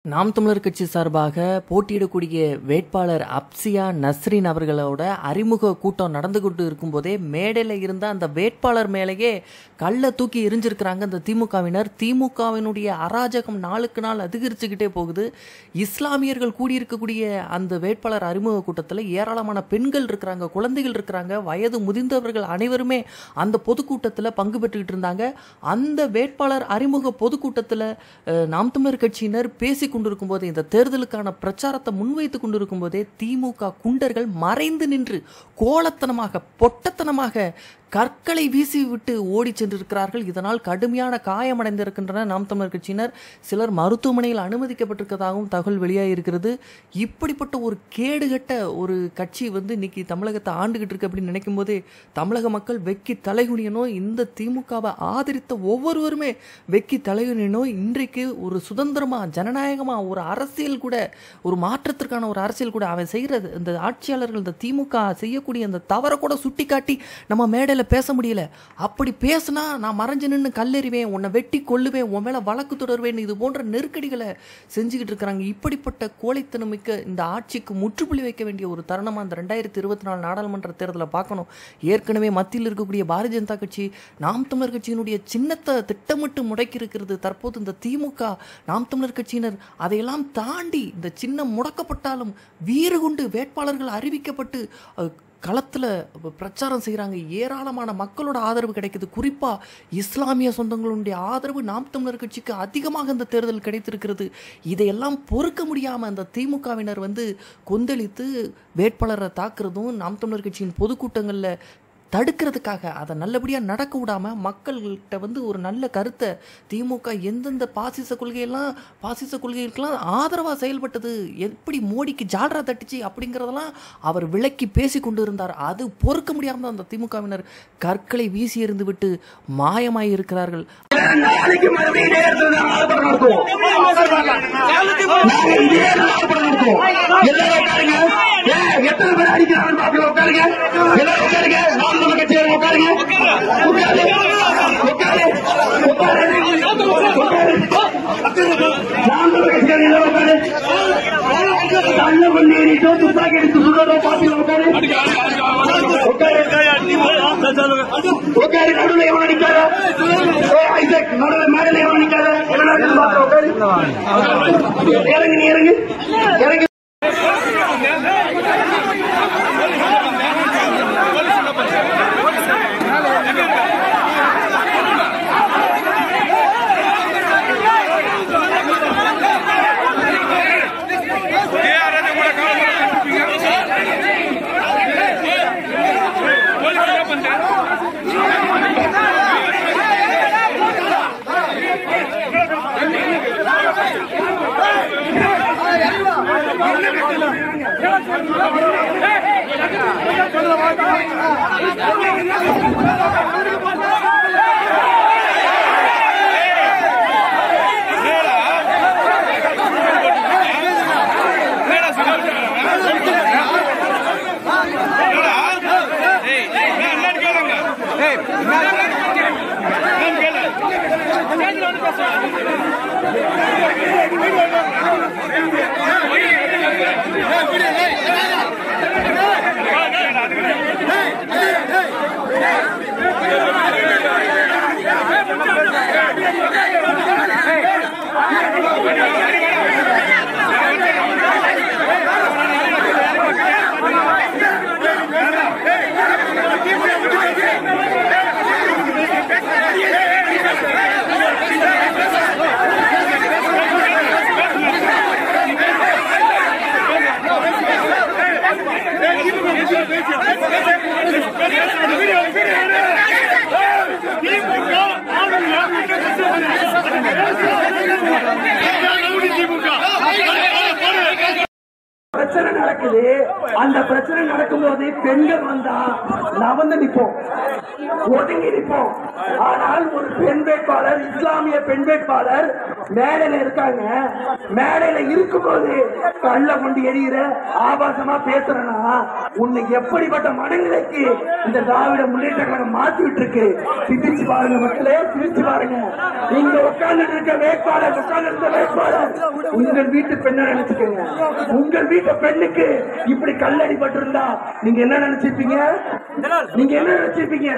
நாம் தமிழர் கட்சி சார்பாக போட்டியிடக்கூடிய வேட்பாளர் அப்சியா நஸ்ரின் அவர்களோட அறிமுக கூட்டம் நடந்து கொண்டு இருக்கும்போதே மேடையில் இருந்த அந்த வேட்பாளர் மேலேயே கல்லை தூக்கி எரிஞ்சிருக்கிறாங்க அந்த திமுகவினர். திமுகவினுடைய அராஜகம் நாளுக்கு நாள் அதிகரிச்சுக்கிட்டே போகுது. இஸ்லாமியர்கள் கூடியிருக்கக்கூடிய அந்த வேட்பாளர் அறிமுக கூட்டத்தில் ஏராளமான பெண்கள் இருக்கிறாங்க, குழந்தைகள் இருக்கிறாங்க, வயது முதிர்ந்தவர்கள் அனைவருமே அந்த பொதுக்கூட்டத்தில் பங்கு பெற்றுக்கிட்டு இருந்தாங்க. அந்த வேட்பாளர் அறிமுக பொதுக்கூட்டத்தில் நாம் தமிழர் கட்சியினர் பேசி கொண்டிருக்கும் போதே, இந்த தேர்தலுக்கான பிரச்சாரத்தை முன்வைத்து கொண்டிருக்கும் போதே திமுக குண்டர்கள் மறைந்து நின்று கோலத்தனமாக பொட்டத்தனமாக கற்களை வீசிவிட்டு ஓடி சென்றிருக்கிறார்கள். இதனால் கடுமையான காயமடைந்திருக்கின்றன நாம் தமிழர் கட்சியினர். சிலர் மருத்துவமனையில் அனுமதிக்கப்பட்டிருக்கிறதாகவும் தகவல் வெளியாகியிருக்கிறது. இப்படிப்பட்ட ஒரு கேடுகட்ட ஒரு கட்சி இன்னைக்கு தமிழகத்தை ஆண்டுகிட்டு இருக்கு அப்படின்னு நினைக்கும் போதே தமிழக மக்கள் வெக்கி தலைகுனியணும். இந்த திமுகவை ஆதரித்த ஒவ்வொருவருமே வெக்கி தலைகுனியணும். இன்றைக்கு ஒரு சுதந்திரமா ஜனநாயகமா ஒரு அரசியல் கூட, ஒரு மாற்றத்திற்கான ஒரு அரசியல் கூட அவன் செய்கிற இந்த ஆட்சியாளர்கள், இந்த திமுக செய்யக்கூடிய அந்த தவறை கூட சுட்டி காட்டி நம்ம மேடையில் பேச முடியல. அப்படி பேசினா நான் மறைஞ்சு நின்று கல்லெறிவேன், உன்னை வெட்டி கொள்ளுவேன், உன் மேல வழக்கு தொடருவேன், இது போன்ற நெருக்கடிகளை செஞ்சுக்கிட்டு இருக்கிறாங்க. இப்படிப்பட்ட கோழைத்தனமிக்க இந்த ஆட்சிக்கு முற்றுப்புள்ளி வைக்க வேண்டிய ஒரு தருணமா இந்த 2024 நாடாளுமன்ற தேர்தலை பார்க்கணும். ஏற்கனவே மத்தியில் இருக்கக்கூடிய பாரதிய ஜனதா கட்சி நாம் தமிழர் கட்சியினுடைய சின்னத்தை திட்டமிட்டு முடக்கி இருக்கிறது. தற்போது இந்த திமுக நாம் தமிழர் கட்சியினர் அதையெல்லாம் தாண்டி இந்த சின்னம் முடக்கப்பட்டாலும் வீறுகுண்டு வேட்பாளர்கள் அறிவிக்கப்பட்டு களத்தில் பிரச்சாரம் செய்கிறாங்க. ஏராளமான மக்களோட ஆதரவு கிடைக்குது. குறிப்பாக இஸ்லாமிய சொந்தங்களுடைய ஆதரவு நாம் தமிழர் கட்சிக்கு அதிகமாக இந்த தேர்தல் கிடைத்திருக்கிறது. இதையெல்லாம் பொறுக்க முடியாமல் அந்த திமுகவினர் கொந்தளித்து வேட்பாளரை தாக்குறதும் நாம் தமிழர் கட்சியின் பொதுக்கூட்டங்களில் தடுக்கிறதுக்காக அதை நல்லபடியாக நடக்க விடாமல் மக்கள்கிட்ட ஒரு நல்ல கருத்தை திமுக எந்தெந்த பாசிச கொள்கைகளுக்கெல்லாம் ஆதரவாக செயல்பட்டது, எப்படி மோடிக்கு ஜால்ரா தட்டுச்சு அப்படிங்கிறதெல்லாம் அவர் விளக்கி பேசி கொண்டு இருந்தார். அது பொறுக்க முடியாமல் அந்த திமுகவினர் கற்களை வீசி எறிந்து விட்டு மாயமாய் இருக்கிறார்கள். எத்தனை பேர் அடிக்கிறாங்க உட்காருங்க, துப்பாக்கி எடுத்து சுடுறதோ பாத்தீங்க உட்காரு. நடுவில் எவன் அடிக்காத, நடுவில் மேடல எவன் அடிக்காத, இறங்கு நீ இறங்கு இறங்கு. பிரச்சனை நடக்குது. அந்த பிரச்சனை நடக்கும் போது பெண்கள் வந்தா நான் நிற்போம். ஒதுங்கி நிற்போம். ஆனால் ஒரு பெண் வேட்பாளர், இஸ்லாமிய பெண் வேட்பாளர் மேடையில இருக்காங்க. மேடையில இருக்கும்போது கள்ள கொண்டு எரியிற ஆபாசமா பேசுறனா உன்னை எப்படிப்பட்ட மனநிலைக்கு இந்த திராவிட முன்னேற்ற கழகம் மாத்தி விட்டு இருக்கு. சிந்திச்சு பாருங்க மக்களே, சிந்திச்சு பாருங்க. நீங்க உட்கார்ந்து இருக்க வேட்பாளர், உட்கார்ந்து இருந்த வேட்பாளர் உங்கள் வீட்டு பெண்ணை நினைச்சுக்கோங்க. உங்கள் வீட்டு பெண்ணுக்கு இப்படி கல்லடிபட்டு இருந்தா நீங்க என்ன நினைச்சிருப்பீங்க? நீங்க என்ன நினைச்சிருப்பீங்க?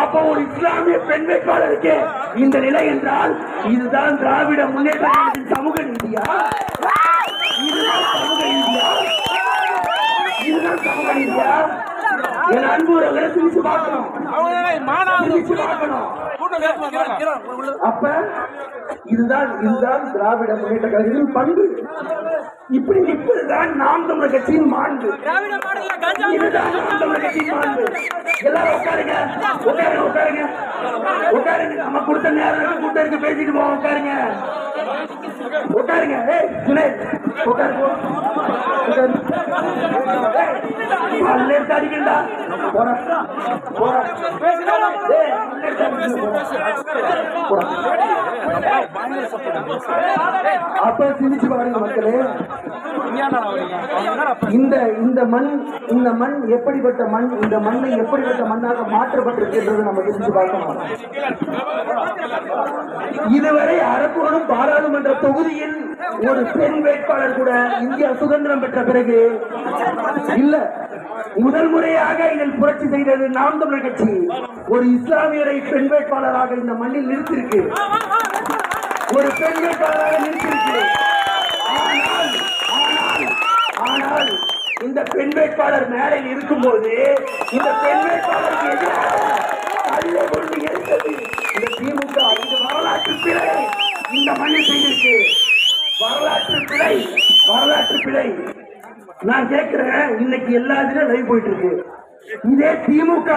அப்போ ஒரு இஸ்லாமிய பெண் வேட்பாளருக்கு இந்த நிலை என்றால் இதுதான் திராவிட முன்னேற்ற கழகத்தின் சமூக நீதியா? இதுதான் சமூக நீதியா? இதுதான் சமூக நீதியா? என் அன்புறவர்களை சிரிச்சு பார்க்கணும். அப்ப இதுதான் திராவிட முன்னேற்ற கழகத்தின் பண்பு. இப்படி நிற்பதுதான் நாம் தமிழர் கட்சியின் மாண்பு. இதுதான் நாம் தமிழர் கட்சியின் மாண்பு. எல்லாரும் உட்காருங்க, உட்காருங்க, உட்காருங்க, உட்காருங்க. நம்ம கொடுத்த நேரம் கூட்டம் இருக்கு, பேசிட்டு போவோம். உட்காருங்க, உட்காருங்க. ஏய் சுனேஷ், உட்காரு. அடிக்கண்டா அப்ப சிரிச்சு பாருங்க மக்களே. இந்த மண் எப்படிப்பட்ட மண், இந்த மண்ணை எப்படிப்பட்ட மண்ணாக மாற்றப்பட்டிருக்கின்றது நம்ம சிரிச்சு பார்க்கணும். இதுவரை அரக்கோணம் பாராளுமன்ற தொகுதியில் ஒரு பெண் வேட்பாளர் கூட இந்தியா சுதந்திரம் பெற்ற பிறகு இல்ல. முதல் முறையாக இதில் புரட்சி செய்தது நாம் தமிழர் கட்சி. ஒரு இஸ்லாமியரை பெண் வேட்பாளராக இந்த மண்ணில் நிறுத்திருக்கு. ஒரு பெண் வேட்பாளராக நிறுத்திருக்கு. ஆனால் இந்த பெண் வேட்பாளர் மேடையில் இருக்கும்போது இந்த பெண் வேட்பாளருக்கு எதிராக கல்லை கொண்டு எடுத்தது இந்த திமுக. இது வரலாற்று பிழை இந்த மண்ணில் செய்திருக்கு. வரலாற்று பிழை, வரலாற்று பிழை. நான் கேட்கிறேன், இன்னைக்கு எல்லா இதுலயும் லைவ் போயிட்டு இருக்கு. இதே திமுக